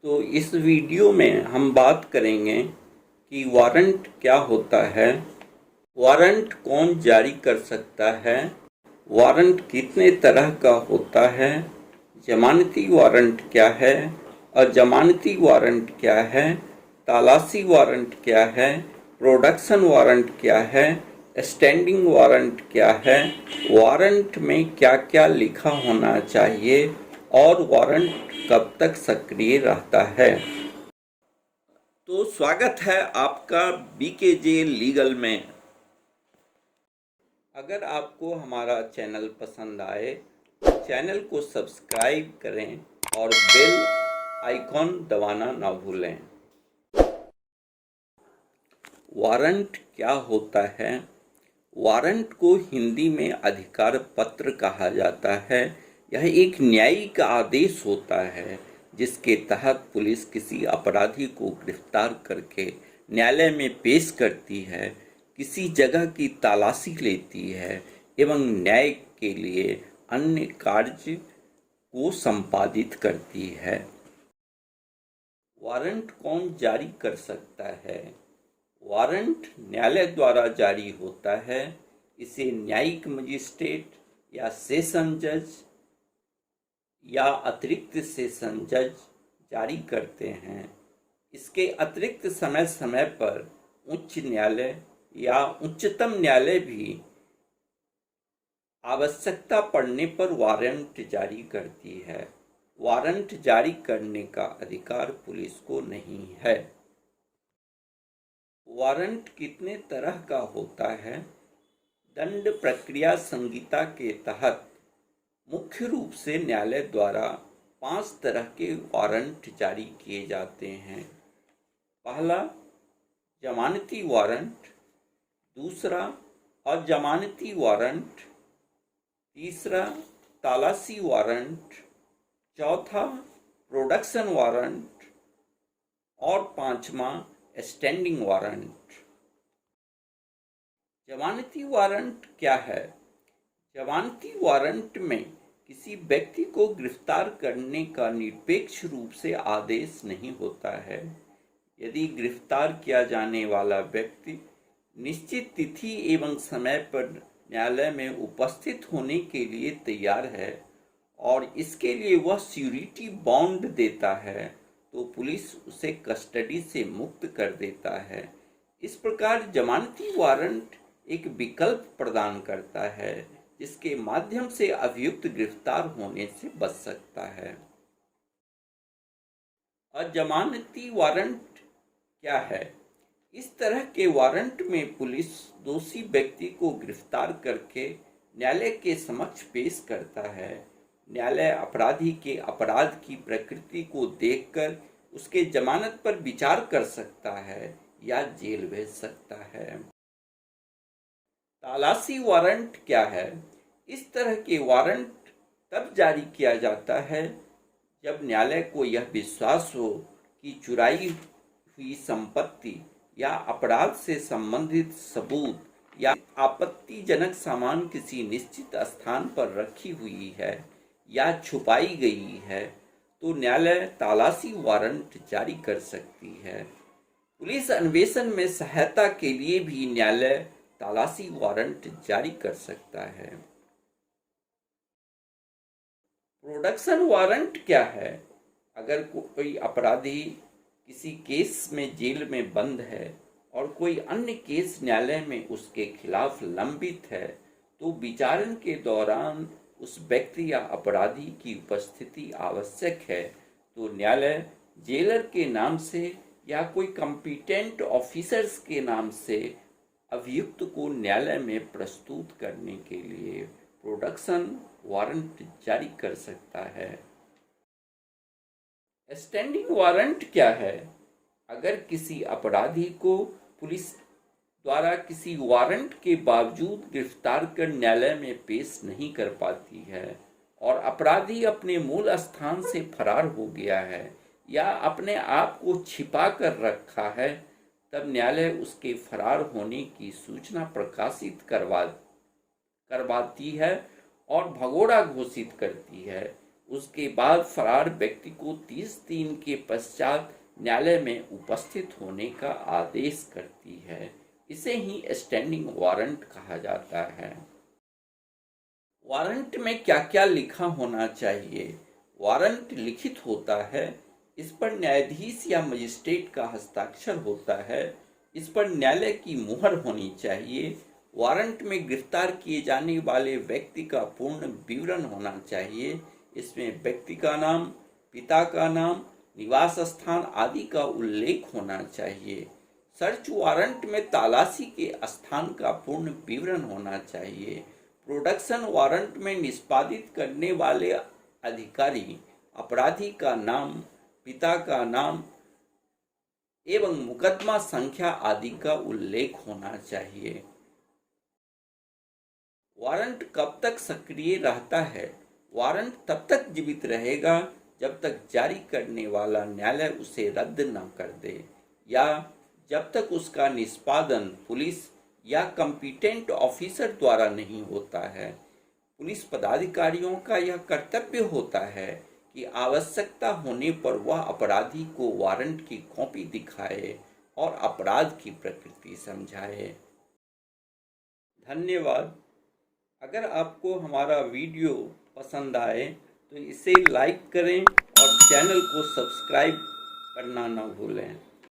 तो इस वीडियो में हम बात करेंगे कि वारंट क्या होता है, वारंट कौन जारी कर सकता है, वारंट कितने तरह का होता है, जमानती वारंट क्या है, अजमानती वारंट क्या है, तलाशी वारंट क्या है, प्रोडक्शन वारंट क्या है, स्टैंडिंग वारंट क्या है, वारंट में क्या क्या लिखा होना चाहिए और वारंट कब तक सक्रिय रहता है। तो स्वागत है आपका बीकेजे लीगल में। अगर आपको हमारा चैनल पसंद आए तो चैनल को सब्सक्राइब करें और बेल आइकॉन दबाना ना भूलें। वारंट क्या होता है? वारंट को हिंदी में अधिकार पत्र कहा जाता है। यह एक न्यायिक आदेश होता है जिसके तहत पुलिस किसी अपराधी को गिरफ्तार करके न्यायालय में पेश करती है, किसी जगह की तलाशी लेती है एवं न्याय के लिए अन्य कार्य को संपादित करती है। वारंट कौन जारी कर सकता है? वारंट न्यायालय द्वारा जारी होता है। इसे न्यायिक मजिस्ट्रेट या सेशन जज या अतिरिक्त सेशन जज जारी करते हैं। इसके अतिरिक्त समय समय पर उच्च न्यायालय या उच्चतम न्यायालय भी आवश्यकता पड़ने पर वारंट जारी करती है। वारंट जारी करने का अधिकार पुलिस को नहीं है। वारंट कितने तरह का होता है? दंड प्रक्रिया संहिता के तहत मुख्य रूप से न्यायालय द्वारा 5 तरह के वारंट जारी किए जाते हैं। पहला, जमानती वारंट। दूसरा, अजमानती वारंट। तीसरा, तलाशी वारंट। चौथा, प्रोडक्शन वारंट। और पांचवा, स्टैंडिंग वारंट। जमानती वारंट क्या है? जमानती वारंट में किसी व्यक्ति को गिरफ्तार करने का निरपेक्ष रूप से आदेश नहीं होता है। यदि गिरफ्तार किया जाने वाला व्यक्ति निश्चित तिथि एवं समय पर न्यायालय में उपस्थित होने के लिए तैयार है और इसके लिए वह श्योरिटी बॉन्ड देता है तो पुलिस उसे कस्टडी से मुक्त कर देता है। इस प्रकार जमानती वारंट एक विकल्प प्रदान करता है जिसके माध्यम से अभियुक्त गिरफ्तार होने से बच सकता है। अजमानती वारंट क्या है? इस तरह के वारंट में पुलिस दोषी व्यक्ति को गिरफ्तार करके न्यायालय के समक्ष पेश करता है। न्यायालय अपराधी के अपराध की प्रकृति को देखकर उसके जमानत पर विचार कर सकता है या जेल भेज सकता है। तलाशी वारंट क्या है? इस तरह के वारंट तब जारी किया जाता है जब न्यायालय को यह विश्वास हो कि चुराई हुई संपत्ति या अपराध से संबंधित सबूत या आपत्तिजनक सामान किसी निश्चित स्थान पर रखी हुई है या छुपाई गई है तो न्यायालय तलाशी वारंट जारी कर सकती है। पुलिस अन्वेषण में सहायता के लिए भी न्यायालय तलाशी वारंट जारी कर सकता है। प्रोडक्शन वारंट क्या है? अगर कोई अपराधी किसी केस में जेल में बंद है और कोई अन्य केस न्यायालय में उसके खिलाफ लंबित है तो विचारण के दौरान उस व्यक्ति या अपराधी की उपस्थिति आवश्यक है तो न्यायालय जेलर के नाम से या कोई कॉम्पिटेंट ऑफिसर्स के नाम से अभियुक्त को न्यायालय में प्रस्तुत करने के लिए प्रोडक्शन वारंट जारी कर सकता है। स्टैंडिंग वारंट क्या है? अगर किसी अपराधी को पुलिस द्वारा किसी वारंट के बावजूद गिरफ्तार कर न्यायालय में पेश नहीं कर पाती है और अपराधी अपने मूल स्थान से फरार हो गया है या अपने आप को छिपा कर रखा है, तब न्यायालय उसके फरार होने की सूचना प्रकाशित करवाती है और भगोड़ा घोषित करती है। उसके बाद फरार व्यक्ति को 30 दिन के पश्चात न्यायालय में उपस्थित होने का आदेश करती है। इसे ही स्टैंडिंग वारंट कहा जाता है। वारंट में क्या क्या लिखा होना चाहिए? वारंट लिखित होता है, इस पर न्यायाधीश या मजिस्ट्रेट का हस्ताक्षर होता है, इस पर न्यायालय की मुहर होनी चाहिए। वारंट में गिरफ्तार किए जाने वाले व्यक्ति का पूर्ण विवरण होना चाहिए। इसमें व्यक्ति का नाम, पिता का नाम, निवास स्थान आदि का उल्लेख होना चाहिए। सर्च वारंट में तलाशी के स्थान का पूर्ण विवरण होना चाहिए। प्रोडक्शन वारंट में निष्पादित करने वाले अधिकारी, अपराधी का नाम, पिता का नाम एवं मुकदमा संख्या आदि का उल्लेख होना चाहिए। वारंट कब तक सक्रिय रहता है? वारंट तब तक जीवित रहेगा जब तक जारी करने वाला न्यायालय उसे रद्द न कर दे या जब तक उसका निष्पादन पुलिस या कॉम्पिटेंट ऑफिसर द्वारा नहीं होता है। पुलिस पदाधिकारियों का यह कर्तव्य होता है कि आवश्यकता होने पर वह अपराधी को वारंट की कॉपी दिखाए और अपराध की प्रकृति समझाए। धन्यवाद। अगर आपको हमारा वीडियो पसंद आए तो इसे लाइक करें और चैनल को सब्सक्राइब करना न भूलें।